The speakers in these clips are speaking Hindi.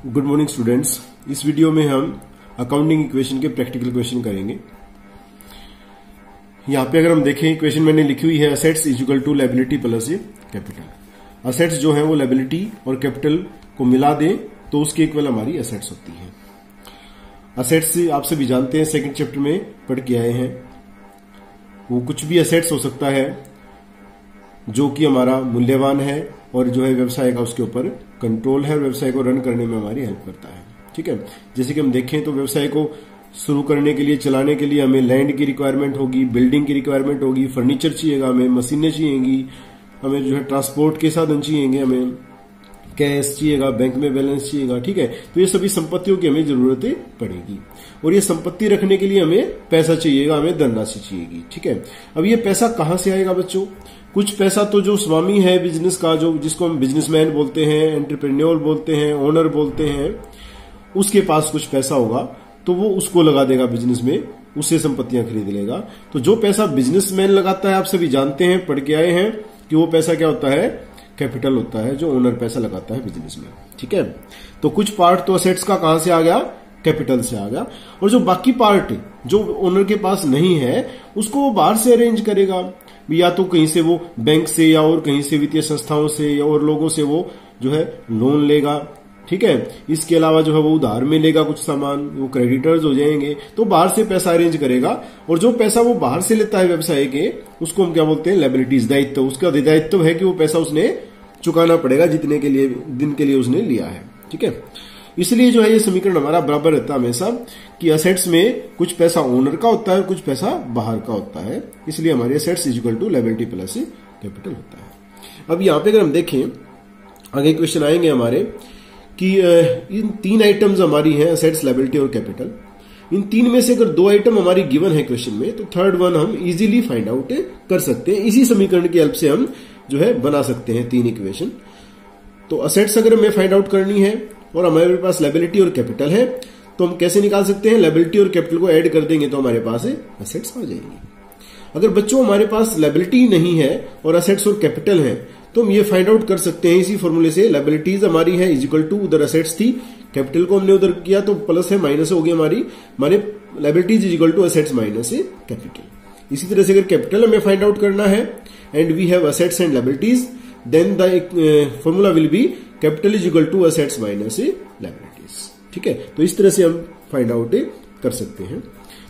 Good morning students. इस वीडियो में हम अकाउंटिंग इक्वेशन के प्रैक्टिकल क्वेश्चन करेंगे। यहाँ पे अगर हम देखें इक्वेशन मैंने लिखी हुई है assets is equal to liability plus capital. Assets जो है वो लायबिलिटी और कैपिटल को मिला दें तो उसके इक्वल हमारी असेट्स होती है। असेट्स आप सभी जानते हैं, सेकंड चैप्टर में पढ़ के आए हैं। वो कुछ भी असेट्स हो सकता है जो कि हमारा मूल्यवान है और जो है व्यवसाय का उसके ऊपर कंट्रोल है, व्यवसाय को रन करने में हमारी हेल्प करता है। ठीक है, जैसे कि हम देखें तो व्यवसाय को शुरू करने के लिए, चलाने के लिए हमें लैंड की रिक्वायरमेंट होगी, बिल्डिंग की रिक्वायरमेंट होगी, फर्नीचर चाहिएगा, हमें मशीनें चाहिएगी, हमें जो है ट्रांसपोर्ट के साधन चाहिएंगे, हमें कैश चाहिएगा, बैंक में बैलेंस चाहिएगा। ठीक है, तो ये सभी संपत्तियों की हमें जरूरतें पड़ेगी और ये संपत्ति रखने के लिए हमें पैसा चाहिएगा, हमें धनराशि चाहिएगी। ठीक है, अब ये पैसा कहां से आएगा बच्चों? कुछ पैसा तो जो स्वामी है बिजनेस का, जो जिसको हम बिजनेसमैन बोलते हैं, एंटरप्रेन्योर बोलते हैं, ओनर बोलते हैं, उसके पास कुछ पैसा होगा तो वो उसको लगा देगा बिजनेस में, उससे संपत्तियां खरीद लेगा। तो जो पैसा बिजनेसमैन लगाता है, आप सभी जानते हैं, पढ़ के आए हैं कि वो पैसा क्या होता है? कैपिटल होता है, जो ओनर पैसा लगाता है बिजनेस में। ठीक है, तो कुछ पार्ट तो असेट्स का कहां से आ गया? कैपिटल से आ गया। और जो बाकी पार्ट जो ओनर के पास नहीं है उसको वो बाहर से अरेंज करेगा, या तो कहीं से वो बैंक से या और कहीं से वित्तीय संस्थाओं से या और लोगों से वो जो है लोन लेगा। ठीक है, इसके अलावा जो है वो उधार में लेगा कुछ सामान, वो क्रेडिटर्स हो जाएंगे, तो बाहर से पैसा अरेंज करेगा। और जो पैसा वो बाहर से लेता है व्यवसाय के, उसको हम क्या बोलते हैं? लायबिलिटीज, दायित्व। उसका दायित्व है कि वो पैसा उसने चुकाना पड़ेगा जितने के लिए दिन के लिए उसने लिया है। ठीक है, इसलिए जो है ये समीकरण हमारा बराबर रहता है हमेशा कि असेट्स में कुछ पैसा ओनर का होता है, कुछ पैसा बाहर का होता है। इसलिए हमारे assets is equal to liability plus capital होता है। अब यहां पे अगर हम देखें, आगे क्वेश्चन आएंगे हमारे कि इन तीन आइटम्स हमारी हैं, असेट्स, लायबिलिटी और कैपिटल। इन तीन में से अगर दो आइटम हमारी गिवन है क्वेश्चन में, तो थर्ड वन हम इजीली फाइंड आउट कर सकते हैं। इसी समीकरण की हेल्प से हम जो है बना सकते हैं तीन इक्वेशन। तो असेट्स अगर हमें फाइंड आउट करनी है और हमारे पास लायबिलिटी और कैपिटल है, तो हम कैसे निकाल सकते हैं? लायबिलिटी और कैपिटल को ऐड कर देंगे तो हमारे पास असेट्स आ जाएंगे। अगर बच्चों हमारे पास लायबिलिटी नहीं है और असेट्स और कैपिटल है, तो हम ये फाइंड आउट कर सकते हैं इसी फॉर्मूले से। लायबिलिटीज हमारी है इज इक्वल टू, उधर असेट्स थी, कैपिटल को हमने उधर किया तो प्लस है माइनस हो गई हमारी, माने liabilities is equal to assets minus capital. इसी तरह से अगर कैपिटल हमें फाइंड आउट करना है and we have assets and liabilities, then the formula will be capital is equal to assets minus liabilities. ठीक है, तो इस तरह से हम फाइंड आउट कर सकते हैं।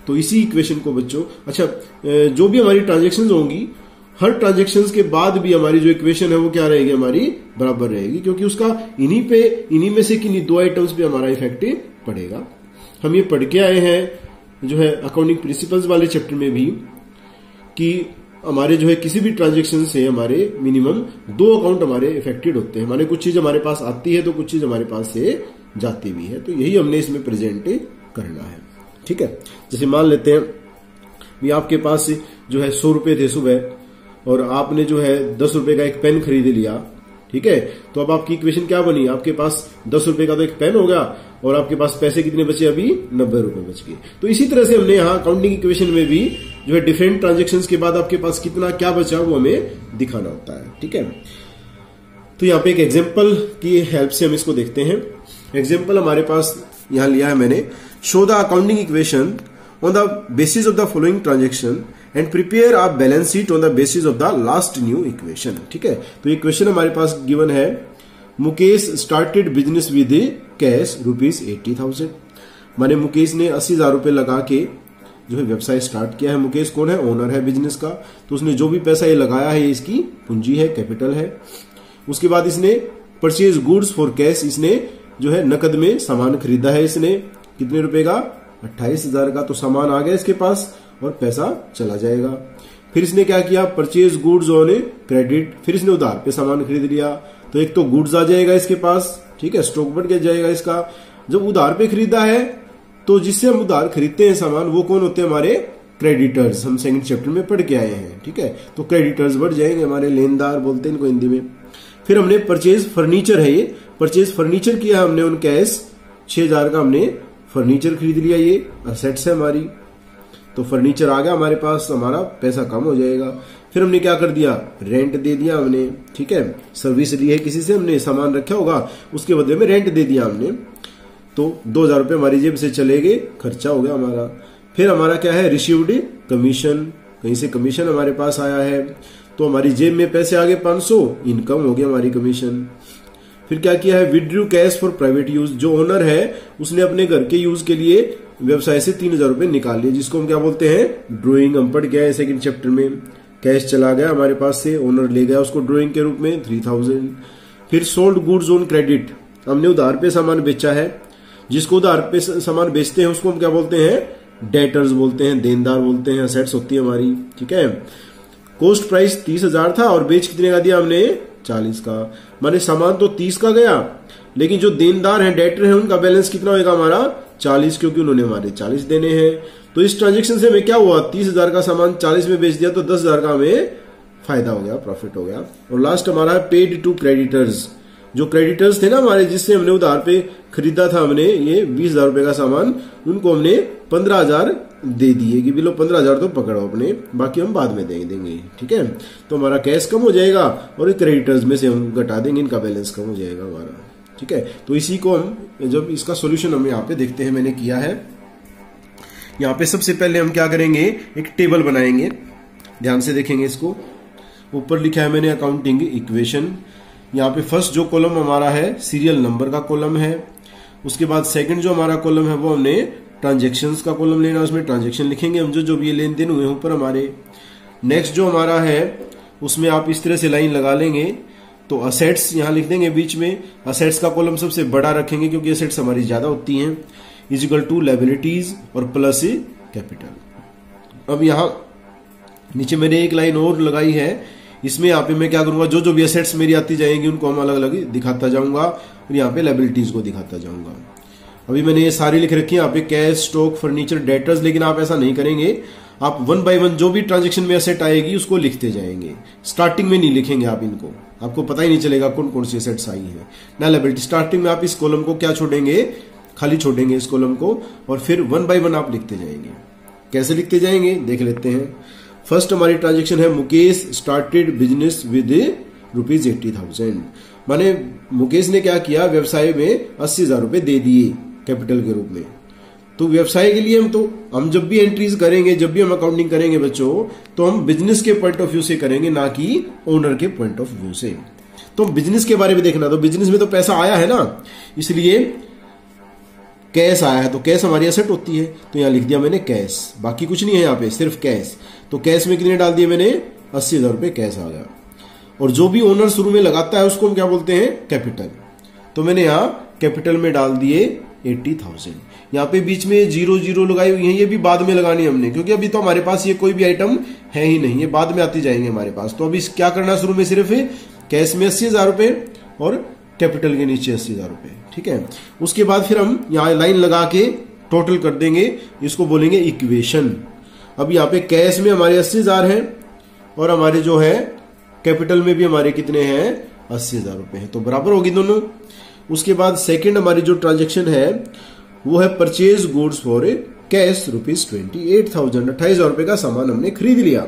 तो इसी इक्वेशन को बच्चों, अच्छा, जो भी हमारी ट्रांजेक्शन्स होंगी, हर ट्रांजेक्शन्स के बाद भी हमारी जो इक्वेशन है वो क्या रहेगी? हमारी बराबर रहेगी, क्योंकि उसका इन्हीं में से किन्हीं दो आइटम्स पे हमारा इफेक्ट पड़ेगा। हम ये पढ़ के आए हैं जो है अकाउंटिंग प्रिंसिपल्स वाले चैप्टर में भी कि हमारे जो है किसी भी ट्रांजेक्शन से हमारे मिनिमम दो अकाउंट हमारे इफेक्टेड होते हैं। हमारे कुछ चीज हमारे पास आती है तो कुछ चीज हमारे पास से जाती भी है, तो यही हमने इसमें प्रेजेंट करना है। ठीक है, जैसे मान लेते हैं भी आपके पास जो है 100 रुपए थे सुबह और आपने जो है 10 रुपए का एक पेन खरीद लिया। ठीक है, तो अब आपकी इक्वेशन क्या बनी? आपके पास 10 रुपए का तो एक पेन हो गया और आपके पास पैसे कितने बचे? अभी 90 रुपए बच गए। तो इसी तरह से हमने यहाँ अकाउंटिंग इक्वेशन में भी जो है डिफरेंट ट्रांजेक्शन्स के बाद आपके पास कितना क्या बचा वो हमें दिखाना होता है। ठीक है, तो यहाँ पे एक एग्जाम्पल की हेल्प से हम इसको देखते हैं। एग्जाम्पल हमारे पास यहाँ लिया है मैंने, show the accounting equation on the basis of the following transaction and prepare a balance sheet on the basis of the last new equation. ठीक है, तो ये क्वेश्चन हमारे पास गिवन है, Mukesh started business with cash ₹80,000। माने मुकेश ने 80,000 रुपए लगा के जो है व्यवसाय स्टार्ट किया है। मुकेश कौन है? ओनर है बिजनेस का। तो उसने जो भी पैसा ये लगाया है, इसकी पूंजी है, कैपिटल है। उसके बाद इसने परचेज गुड्स फॉर कैश, इसने जो है नकद में सामान खरीदा है। इसने कितने रुपए का? 28,000 का। तो सामान आ गया इसके पास और पैसा चला जाएगा। फिर इसने क्या किया? परचेज गुड्स ऑन क्रेडिट, फिर इसने उधार पे सामान खरीद लिया, तो एक तो गुड्स आ जाएगा इसके पास। ठीक है, स्टॉक बढ़ जाएगा इसका। जब उधार पे खरीदा है तो जिससे हम उधार खरीदते हैं सामान, वो कौन होते हैं? हमारे क्रेडिटर्स। हम सेकंड चैप्टर में पढ़ के आए हैं। ठीक है, तो क्रेडिटर्स बढ़ जाएंगे, हमारे लेनदार बोलते हैं इनको हिंदी में। फिर हमने परचेज फर्नीचर है, ये परचेज फर्नीचर किया हमने उन कैश 6,000 का हमने फर्नीचर खरीद लिया, ये असेट्स है हमारी। तो फर्नीचर आ गया हमारे पास, हमारा पैसा कम हो जाएगा। फिर हमने क्या कर दिया, रेंट दे दिया हमने, ठीक है, सर्विस ली है किसी से हमने, सामान रखा होगा उसके बदले में रेंट दे दिया हमने। तो 2000 रुपये हमारी जेब से चले गए, खर्चा हो गया हमारा। फिर हमारा क्या है, रिसीव्ड कमीशन, कहीं से कमीशन हमारे पास आया है, तो हमारी जेब में पैसे आ गए 500, इनकम हो गया हमारी कमीशन। फिर क्या किया है, withdrew cash for private use, जो ओनर है उसने अपने घर के यूज के लिए व्यवसाय से 3000 रुपये निकाल लिए, जिसको हम क्या बोलते हैं, ड्रॉइंग। हम पढ़ गया है सेकंड चैप्टर में। कैश चला गया हमारे पास से, ओनर ले गया उसको ड्रॉइंग के रूप में 3000। फिर सोल्ड गुड्स ऑन क्रेडिट, हमने उधार पे सामान बेचा है। जिसको उधार पे सामान बेचते हैं उसको हम क्या बोलते हैं, डेटर्स बोलते हैं, देनदार बोलते हैं, असेट्स होती है हमारी। ठीक है। कॉस्ट प्राइस 30,000 था और बेच कितने का दिया हमने, 40 का। माने सामान तो 30 का गया, लेकिन जो देनदार है, डेटर है, उनका बैलेंस कितना होगा हमारा, 40, क्योंकि उन्होंने हमारे 40 देने हैं। तो इस ट्रांजेक्शन से हमें क्या हुआ, 30,000 का सामान 40 में बेच दिया, तो 10,000 का हमें फायदा हो गया, प्रॉफिट हो गया। और लास्ट हमारा पेड टू क्रेडिटर्स, जो क्रेडिटर्स थे ना हमारे, जिससे हमने उधार पे खरीदा था हमने ये 20,000 रुपए का सामान, उनको हमने 15,000 दे दिए कि बिलो 15,000 तो पकड़ो अपने, बाकी हम बाद में दे देंगे। ठीक है। तो हमारा कैश कम हो जाएगा और क्रेडिटर्स में से हम घटा देंगे, इनका बैलेंस कम हो जाएगा हमारा। ठीक है। तो इसी को हम जब इसका सोल्यूशन हम यहाँ पे देखते हैं, मैंने किया है यहाँ पे। सबसे पहले हम क्या करेंगे, एक टेबल बनाएंगे, ध्यान से देखेंगे इसको। ऊपर लिखा है मैंने अकाउंटिंग इक्वेशन। यहाँ पे फर्स्ट जो कॉलम हमारा है सीरियल नंबर का कॉलम है। उसके बाद सेकंड जो हमारा कॉलम है वो हमने ट्रांजेक्शन्स का कॉलम लेना, उसमें ट्रांजेक्शन लिखेंगे हम, जो भी लेन देन हुए ऊपर हमारे। नेक्स्ट जो हमारा है उसमें आप इस तरह से लाइन लगा लेंगे, तो असेट्स यहां लिख देंगे बीच में। असेट्स का कॉलम सबसे बड़ा रखेंगे क्योंकि असेट्स हमारी ज्यादा होती हैं, इजिकल टू लायबिलिटीज और प्लस कैपिटल। अब यहां नीचे मैंने एक लाइन और लगाई है, इसमें यहाँ पे मैं क्या करूंगा, जो भी एसेट्स मेरी आती जाएंगी उनको हम अलग अलग दिखाता जाऊंगा और यहाँ पे लायबिलिटीज को दिखाता जाऊंगा। अभी मैंने ये सारी लिख रखी है यहाँ पे, कैश, स्टॉक, फर्नीचर, डेटर्स। लेकिन आप ऐसा नहीं करेंगे, आप 1 बाय 1 जो भी ट्रांजेक्शन में एसेट आएगी उसको लिखते जाएंगे। स्टार्टिंग में नहीं लिखेंगे आप इनको, आपको पता ही नहीं चलेगा कौन कौन सी एसेट्स आई है ना लायबिलिटी। स्टार्टिंग में आप इस कॉलम को क्या छोड़ेंगे, खाली छोड़ेंगे इस कॉलम को, और फिर 1 बाय 1 आप लिखते जाएंगे। कैसे लिखते जाएंगे देख लेते हैं। फर्स्ट हमारी ट्रांजेक्शन है, मुकेश स्टार्टेड बिजनेस विद ₹80,000। माने मुकेश ने क्या किया, व्यवसाय में 80,000 रुपए दे दिए कैपिटल के रूप में। तो व्यवसाय के लिए हम जब भी एंट्रीज करेंगे, जब भी हम अकाउंटिंग करेंगे बच्चों, तो हम बिजनेस के पॉइंट ऑफ व्यू से करेंगे, ना कि ओनर के पॉइंट ऑफ व्यू से। तो बिजनेस के बारे में देखना, तो बिजनेस में तो पैसा आया है ना, इसलिए कैश आया है, तो कैश हमारी एसेट होती है, तो यहां लिख दिया मैंने कैश, बाकी कुछ नहीं है यहाँ पे, सिर्फ कैश। तो कैश में कितने डाल दिए मैंने, 80,000 रुपए कैश आ गया। और जो भी ओनर शुरू में लगाता है उसको हम क्या बोलते हैं, कैपिटल। तो मैंने यहां कैपिटल में डाल दिए 80,000। यहाँ पे बीच में 0 लगाई हुई है, ये भी बाद में लगानी हमने, क्योंकि अभी तो हमारे पास ये कोई भी आइटम है ही नहीं, ये बाद में आती जाएंगे हमारे पास। तो अभी क्या करना, शुरू में सिर्फ कैश में 80,000 रुपए और कैपिटल के नीचे 80,000 रुपए। ठीक है। उसके बाद फिर हम यहाँ लाइन लगा के टोटल कर देंगे, इसको बोलेंगे इक्वेशन। अब यहाँ पे कैश में हमारे 80,000 है और हमारे जो है कैपिटल में भी हमारे कितने हैं, 80,000 रुपए है, तो बराबर होगी दोनों। उसके बाद सेकंड हमारी जो ट्रांजेक्शन है वो है परचेज गुड्स फॉर कैश ₹28,000। 28,000 रुपए का सामान हमने खरीद लिया।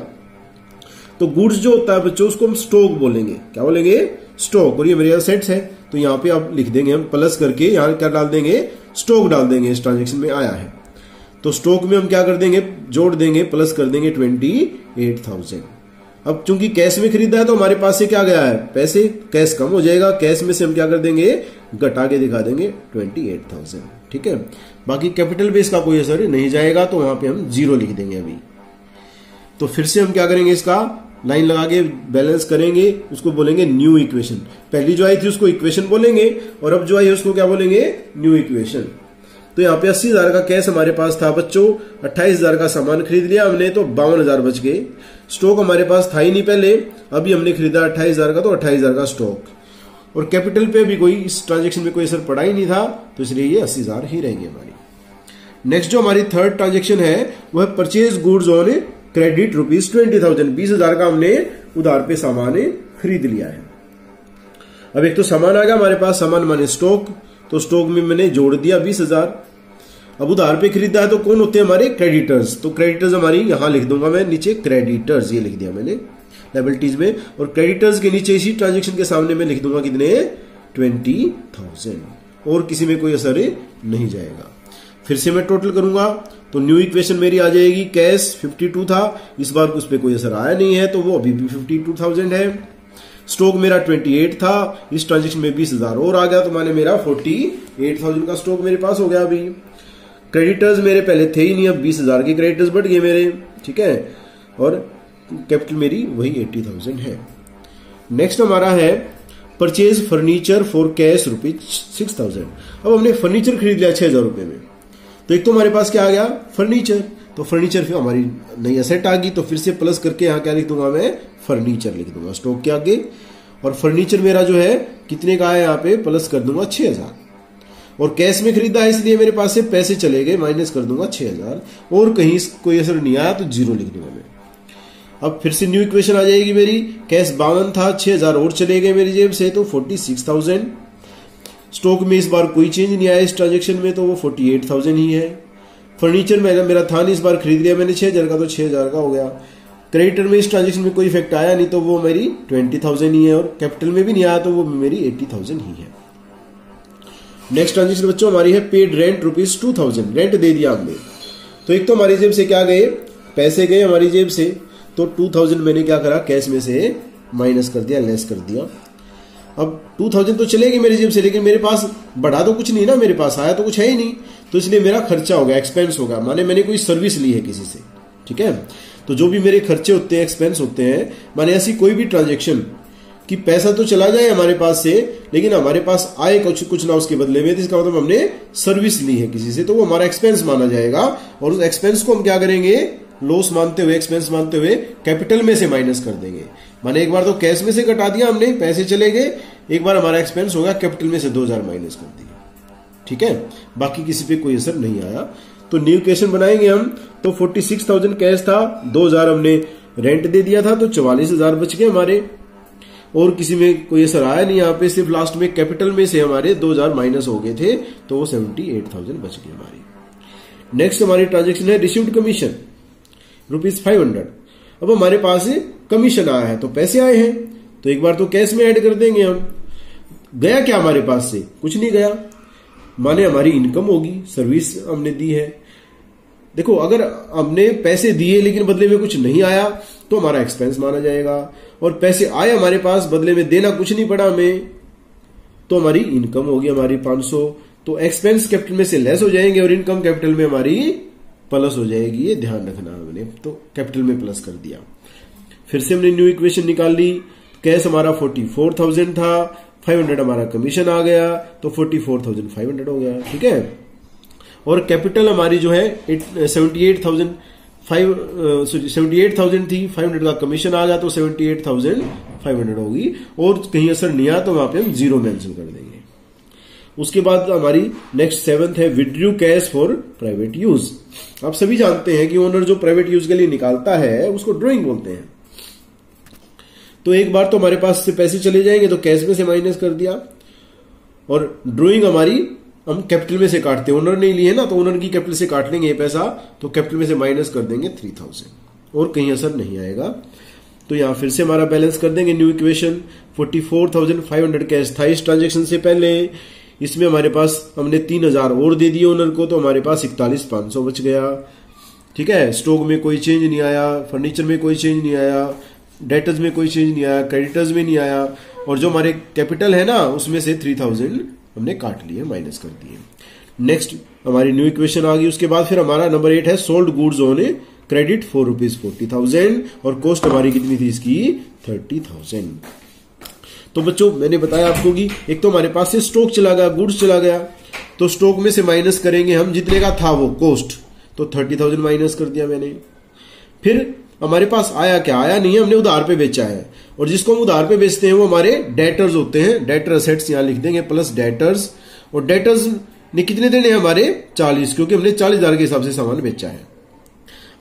तो गुड्स जो होता है बच्चों उसको हम स्टॉक बोलेंगे, क्या बोलेंगे, स्टॉक। और ये मेरे असेट्स है, तो यहाँ पे आप लिख देंगे हम प्लस करके, यहाँ क्या डाल देंगे, स्टॉक डाल देंगे, इस ट्रांजेक्शन में आया है। तो स्टॉक में हम क्या कर देंगे, जोड़ देंगे, प्लस कर देंगे 28,000। अब चूंकि कैश में खरीदा है तो हमारे पास से क्या गया है, पैसे, कैश कम हो जाएगा, कैश में से हम क्या कर देंगे, घटा के दिखा देंगे 28,000। ठीक है। बाकी कैपिटल बेस का कोई असर नहीं जाएगा, तो वहां पे हम 0 लिख देंगे अभी। तो फिर से हम क्या करेंगे, इसका लाइन लगा के बैलेंस करेंगे, उसको बोलेंगे न्यू इक्वेशन। पहली जो आई थी उसको इक्वेशन बोलेंगे, और अब जो आई है उसको क्या बोलेंगे, न्यू इक्वेशन। तो यहाँ पे 80,000 का कैश हमारे पास था बच्चों, 28,000 का सामान खरीद लिया हमने, तो 52,000 बच गए। स्टॉक हमारे पास था ही नहीं पहले, अभी हमने खरीदा 28,000 का, तो 28,000 का स्टॉक। और कैपिटल पे भी कोई इस ट्रांजेक्शन में कोई असर पड़ा ही नहीं था, तो इसलिए ये 80,000 ही रहेंगे हमारी। नेक्स्ट जो हमारी थर्ड ट्रांजेक्शन है वो है परचेज गुड्स ऑन क्रेडिट ₹20,000। 20,000 का हमने उधार पे सामान खरीद लिया है। अब एक तो सामान आ गया हमारे पास, सामान माने स्टॉक, तो स्टॉक में मैंने जोड़ दिया 20,000। अब उधार पे खरीदा है तो कौन होते हैं हमारे, क्रेडिटर्स। तो क्रेडिटर्स हमारी यहां लिख दूंगा मैं नीचे, क्रेडिटर्स ये लिख दिया मैंने लायबिलिटीज में, और क्रेडिटर्स के नीचे इसी ट्रांजेक्शन के सामने मैं लिख दूंगा कितने, 20,000। और किसी में कोई असर नहीं जाएगा। फिर से मैं टोटल करूंगा तो न्यू इक्वेशन मेरी आ जाएगी, कैश 52 था, इस बार उस पर कोई असर आया नहीं है तो वो अभी भी 52,000 है। स्टॉक मेरा 28 था, इस ट्रांजेक्शन में 20,000 और आ गया तो माने मेरा 48,000 का स्टॉक मेरे पास हो गया। अभी क्रेडिटर्स मेरे पहले थे ही नहीं, अब 20,000 के क्रेडिटर्स बढ़ गए मेरे, ठीक है, और कैपिटल मेरी वही 80,000 है। नेक्स्ट हमारा है परचेज फर्नीचर फॉर कैश ₹6,000। अब हमने फर्नीचर खरीद लिया 6,000 रुपए में, तो एक तो हमारे पास क्या आ गया, फर्नीचर, तो फर्नीचर फिर हमारी नई एसेट आ गई, तो फिर से प्लस करके यहाँ क्या लिख दूंगा मैं, फर्नीचर लिख दूंगा स्टॉक के आगे। और फर्नीचर मेरा जो है कितने का है, यहाँ पे प्लस कर दूंगा 6,000, और कैश में खरीदा है इसलिए मेरे पास से पैसे चले गए, माइनस कर दूंगा 6,000, और कहीं कोई असर नहीं आया तो 0 लिख दूंगा मैं। अब फिर से न्यू इक्वेशन आ जाएगी मेरी, कैश 52 था, 6,000 और चले गए मेरी जेब से तो 46,000। स्टॉक में इस बार कोई चेंज नहीं आया इस ट्रांजेक्शन में, तो वो 48,000 ही है। फर्नीचर मेरा था नहीं, इस बार खरीद लिया मैंने 6,000 का, तो 6,000 का हो गया। क्रेडिटर में इस ट्रांजेक्शन में कोई इफेक्ट आया नहीं, तो वो मेरी 20,000 ही है, और कैपिटल में भी नहीं आया तो वो मेरी 80,000 ही है। नेक्स्ट ट्रांजेक्शन बच्चों हमारी है पेड रेंट ₹2,000, रेंट दे दिया हमने, तो एक तो हमारी जेब से क्या गए, पैसे गए हमारी जेब से, तो 2,000 मैंने क्या करा, कैश में से माइनस कर दिया, लेस कर दिया। अब 2,000 तो चलेगी मेरी जेब से, लेकिन मेरे पास बढ़ा तो कुछ नहीं ना, मेरे पास आया तो कुछ है ही नहीं, तो इसलिए मेरा खर्चा हो गया, एक्सपेंस होगा, माने मैंने कोई सर्विस ली है किसी से, ठीक है। तो जो भी मेरे खर्चे होते हैं, एक्सपेंस होते हैं, माने ऐसी कोई भी ट्रांजेक्शन कि पैसा तो चला जाए हमारे पास से, लेकिन हमारे पास आए कुछ ना उसके बदले में, इसका मतलब हमने सर्विस ली है किसी से, तो वो हमारा एक्सपेंस माना जाएगा, और उस एक्सपेंस को हम क्या करेंगे, लॉस मानते हुए, एक्सपेंस मानते हुए कैपिटल में से माइनस कर देंगे। माने एक बार तो कैश में से कटा दिया हमने, पैसे चले गए, एक बार हमारा एक्सपेंस होगा, कैपिटल में से 2,000 माइनस कर दिया, ठीक है, बाकी किसी पे कोई असर नहीं आया। तो न्यू इक्वेशन बनाएंगे हम, तो 46,000 कैश था, 2,000 हमने रेंट दे दिया था, तो 44,000 बच गए हमारे, और किसी में कोई असर आया नहीं, यहाँ पे सिर्फ लास्ट में कैपिटल में से हमारे 2,000 माइनस हो गए थे, तो वो 78,000 बच गए हमारी। नेक्स्ट हमारी ट्रांजेक्शन है रिसीव्ड कमीशन ₹500। अब हमारे पास कमीशन आया है, तो पैसे आए हैं, तो एक बार तो कैश में ऐड कर देंगे हम। गया क्या हमारे पास से, कुछ नहीं गया, माने हमारी इनकम होगी, सर्विस हमने दी है। देखो अगर हमने पैसे दिए लेकिन बदले में कुछ नहीं आया तो हमारा एक्सपेंस माना जाएगा, और पैसे आए हमारे पास, बदले में देना कुछ नहीं पड़ा हमें, तो हमारी इनकम होगी हमारी 500। तो एक्सपेंस कैपिटल में से लेस हो जाएंगे और इनकम कैपिटल में हमारी प्लस हो जाएगी, ये ध्यान रखना हमने, तो कैपिटल में प्लस कर दिया। फिर से हमने न्यू इक्वेशन निकाल ली, कैश हमारा 44,000 था, 500 हमारा कमीशन आ गया, तो 44,500 हो गया, ठीक है। और कैपिटल हमारी जो है 78,000 थी, 500 का कमीशन आ गया, तो 78,500 होगी, और कहीं असर नहीं आया तो वहां पे हम 0 मेंशन कर देंगे। उसके बाद हमारी नेक्स्ट 7th है withdrew cash for private use. आप सभी जानते हैं कि ओनर जो प्राइवेट यूज के लिए निकालता है उसको ड्रॉइंग बोलते हैं। तो एक बार तो हमारे पास से पैसे चले जाएंगे, तो कैश में से माइनस कर दिया, और ड्रॉइंग हमारी हम कैपिटल में से काटते हैं, ओनर नहीं लिए ना, तो ओनर की कैपिटल से काट लेंगे ये पैसा, तो कैपिटल में से माइनस कर देंगे 3,000, और कहीं असर नहीं आएगा। तो यहां फिर से हमारा बैलेंस कर देंगे न्यू इक्वेशन, 44,500 कैश था इस ट्रांजेक्शन से पहले, इसमें हमारे पास हमने 3,000 और दे दिए ओनर को, तो हमारे पास 41,500 बच गया, ठीक है। स्टॉक में कोई चेंज नहीं आया, फर्नीचर में कोई चेंज नहीं आया, डेटर्स में कोई चेंज नहीं आया, क्रेडिटर्स में नहीं आया, और जो हमारे कैपिटल है ना उसमें से 3,000 हमने काट लिए, माइनस कर दिए। नेक्स्ट हमारी न्यू इक्वेशन आ गई। उसके बाद फिर हमारा नंबर 8 है sold goods on credit for ₹40,000, और कॉस्ट हमारी कितनी थी इसकी, 30,000। तो बच्चों मैंने बताया आपको कि एक तो हमारे पास से स्टॉक चला गया, गुड्स चला गया, तो स्टॉक में से माइनस करेंगे हम जितने का था वो कॉस्ट, तो 30,000 माइनस कर दिया मैंने। फिर हमारे पास आया क्या, आया नहीं है, हमने उधार पे बेचा है, और जिसको हम उधार पे बेचते हैं वो हमारे डेटर्स होते हैं, डेटर असेट्स यहां लिख देंगे प्लस डेटर्स, और डेटर्स ने कितने देने हैं हमारे 40, क्योंकि हमने 40,000 के हिसाब से सामान बेचा है।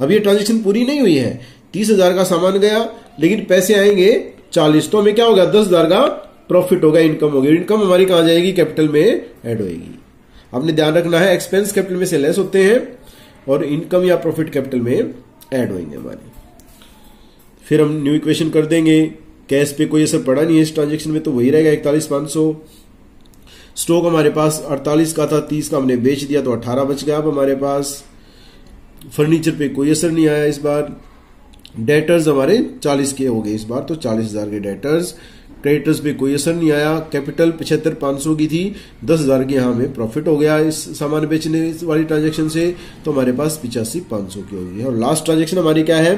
अब ये ट्रांजेक्शन पूरी नहीं हुई है, 30,000 का सामान गया लेकिन पैसे आएंगे 40, तो हमें क्या होगा, 10,000 का प्रॉफिट होगा, इनकम होगी। इनकम हमारी कहां जाएगी, कैपिटल में ऐड होगी। आपने ध्यान रखना है एक्सपेंस कैपिटल में से लेस होते हैं और इनकम या प्रॉफिट कैपिटल में ऐड होंगे हमारे। फिर हम न्यू इक्वेशन कर देंगे, कैश पे कोई असर पड़ा नहीं है इस ट्रांजेक्शन में, तो वही रहेगा 41,500। स्टॉक हमारे पास 48 का था, 30 का हमने बेच दिया तो 18 बच गया। अब हमारे पास फर्नीचर पे कोई असर नहीं आया इस बार। डेटर्स हमारे 40 के हो गए इस बार, तो 40,000 के डेटर्स। क्रेडिटर्स पे कोई असर नहीं आया। कैपिटल 75,500 की थी, 10,000 के यहाँ हमें प्रॉफिट हो गया इस सामान बेचने वाली ट्रांजेक्शन से, तो हमारे पास 85,500 की हो गई। और लास्ट ट्रांजेक्शन हमारी क्या है,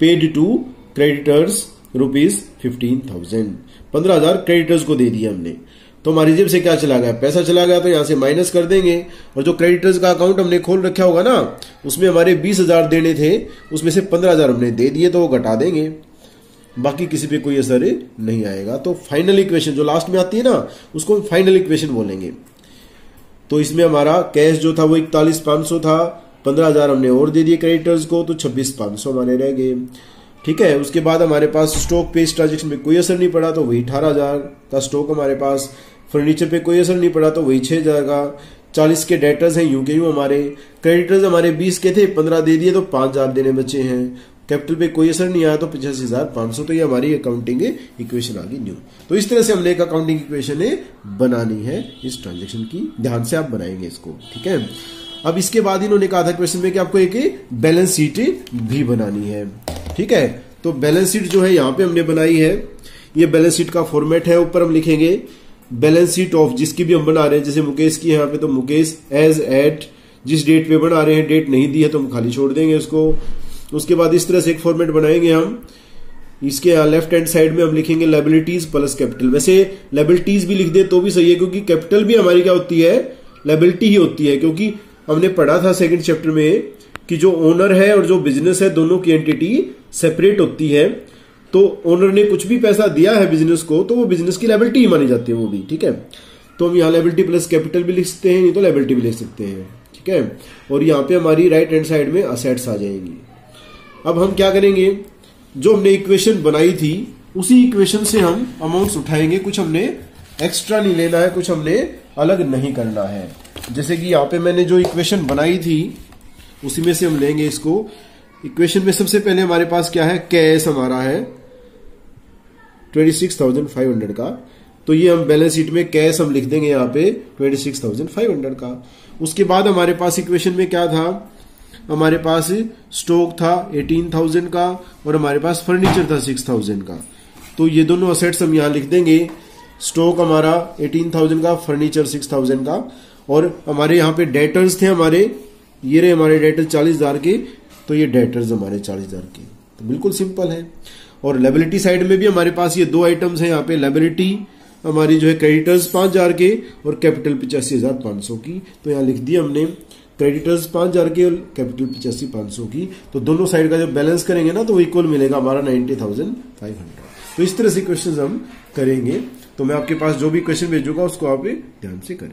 पेड टू क्रेडिटर्स ₹15,000, 15,000 क्रेडिटर्स को दे दिया हमने। तो हमारी जेब से क्या चला गया, पैसा चला गया, तो यहां से माइनस कर देंगे। और जो क्रेडिटर्स का अकाउंट हमने खोल रखा होगा ना, उसमें हमारे 20,000 देने थे, उसमें से 15,000 हमने दे दिए, तो वो घटा देंगे, बाकी किसी पे कोई असर नहीं आएगा। तो फाइनल इक्वेशन जो लास्ट में आती है ना, उसको हम फाइनल इक्वेशन बोलेंगे। तो इसमें हमारा कैश जो था वो 41,500 था, 15,000 हमने और दे दिए क्रेडिटर्स को, तो 26,500 हमारे रह गए। ठीक है, उसके बाद हमारे पास स्टॉक पे इस ट्रांजेक्शन में कोई असर नहीं पड़ा, तो वही 18,000 का स्टॉक हमारे पास। फर्नीचर पे कोई असर नहीं पड़ा, तो वही 6,000 का। 40 के डेटर्स हैं यूं के यूं हमारे। क्रेडिटर्स हमारे 20 के थे, 15 दे दिए, तो 5,000 देने बचे हैं। कैपिटल पे कोई असर नहीं आया, तो 85,500। तो ये हमारी अकाउंटिंग इक्वेशन आ गई न्यू। तो इस तरह से हमने एक अकाउंटिंग इक्वेशन बनानी है इस ट्रांजेक्शन की, ध्यान से आप बनाएंगे इसको। ठीक है, अब इसके बाद इन्होंने कहा था क्वेश्चन में कि आपको एक बैलेंस शीट भी बनानी है। ठीक है, तो बैलेंस शीट जो है यहां पे हमने बनाई है। ये बैलेंस शीट का फॉर्मेट है, ऊपर हम लिखेंगे बैलेंस शीट ऑफ, जिसकी भी हम बना रहे हैं, जैसे मुकेश की यहाँ पे, तो मुकेश एज एट, जिस डेट पे बना रहे हैं, डेट नहीं दी है तो हम खाली छोड़ देंगे उसको। उसके बाद इस तरह से एक फॉर्मेट बनाएंगे हम। इसके लेफ्ट हैंड साइड में हम लिखेंगे लायबिलिटीज प्लस कैपिटल। वैसे लायबिलिटीज भी लिख दे तो भी सही है, क्योंकि कैपिटल भी हमारी क्या होती है, लायबिलिटी ही होती है। क्योंकि हमने पढ़ा था सेकंड चैप्टर में कि जो ओनर है और जो बिजनेस है, दोनों की एंटिटी सेपरेट होती है। तो ओनर ने कुछ भी पैसा दिया है बिजनेस को, तो वो बिजनेस की लायबिलिटी ही मानी जाती है वो भी। ठीक है, तो हम यहाँ लायबिलिटी प्लस कैपिटल भी लिख सकते हैं, नहीं तो लायबिलिटी भी लिख सकते हैं। ठीक है, और यहाँ पे हमारी राइट हैंड साइड में असेट्स आ जाएंगी। अब हम क्या करेंगे, जो हमने इक्वेशन बनाई थी उसी इक्वेशन से हम अमाउंट्स उठाएंगे। कुछ हमने एक्स्ट्रा नहीं लेना है, कुछ हमने अलग नहीं करना है। जैसे कि यहाँ पे मैंने जो इक्वेशन बनाई थी उसी में से हम लेंगे इसको। इक्वेशन में सबसे पहले हमारे पास क्या है, कैश हमारा है 26,500 का, तो ये हम बैलेंस शीट में कैश हम लिख देंगे यहाँ पे 26,500 का। उसके बाद हमारे पास इक्वेशन में क्या था, हमारे पास स्टॉक था 18,000 का और हमारे पास फर्नीचर था 6,000 का। तो ये दोनों असेट्स हम यहाँ लिख देंगे। स्टॉक हमारा 18,000 का, फर्नीचर 6,000 का। और हमारे यहाँ पे डेटर्स थे हमारे, ये रहे हमारे डेटर्स 40,000 के, तो ये डेटर्स हमारे 40,000 के। तो बिल्कुल सिंपल है। और लायबिलिटी साइड में भी हमारे पास ये दो आइटम्स हैं यहाँ पे। लायबिलिटी हमारी जो है क्रेडिटर्स 5,000 के और कैपिटल 85,500 की। तो यहाँ लिख दिया हमने क्रेडिटर्स 5,000 के और कैपिटल 85,500 की। तो दोनों साइड का जब बैलेंस करेंगे ना, तो वो इक्वल मिलेगा हमारा 90,500। तो इस तरह से क्वेश्चन हम करेंगे। तो मैं आपके पास जो भी क्वेश्चन भेजूंगा उसको आप ध्यान से करें।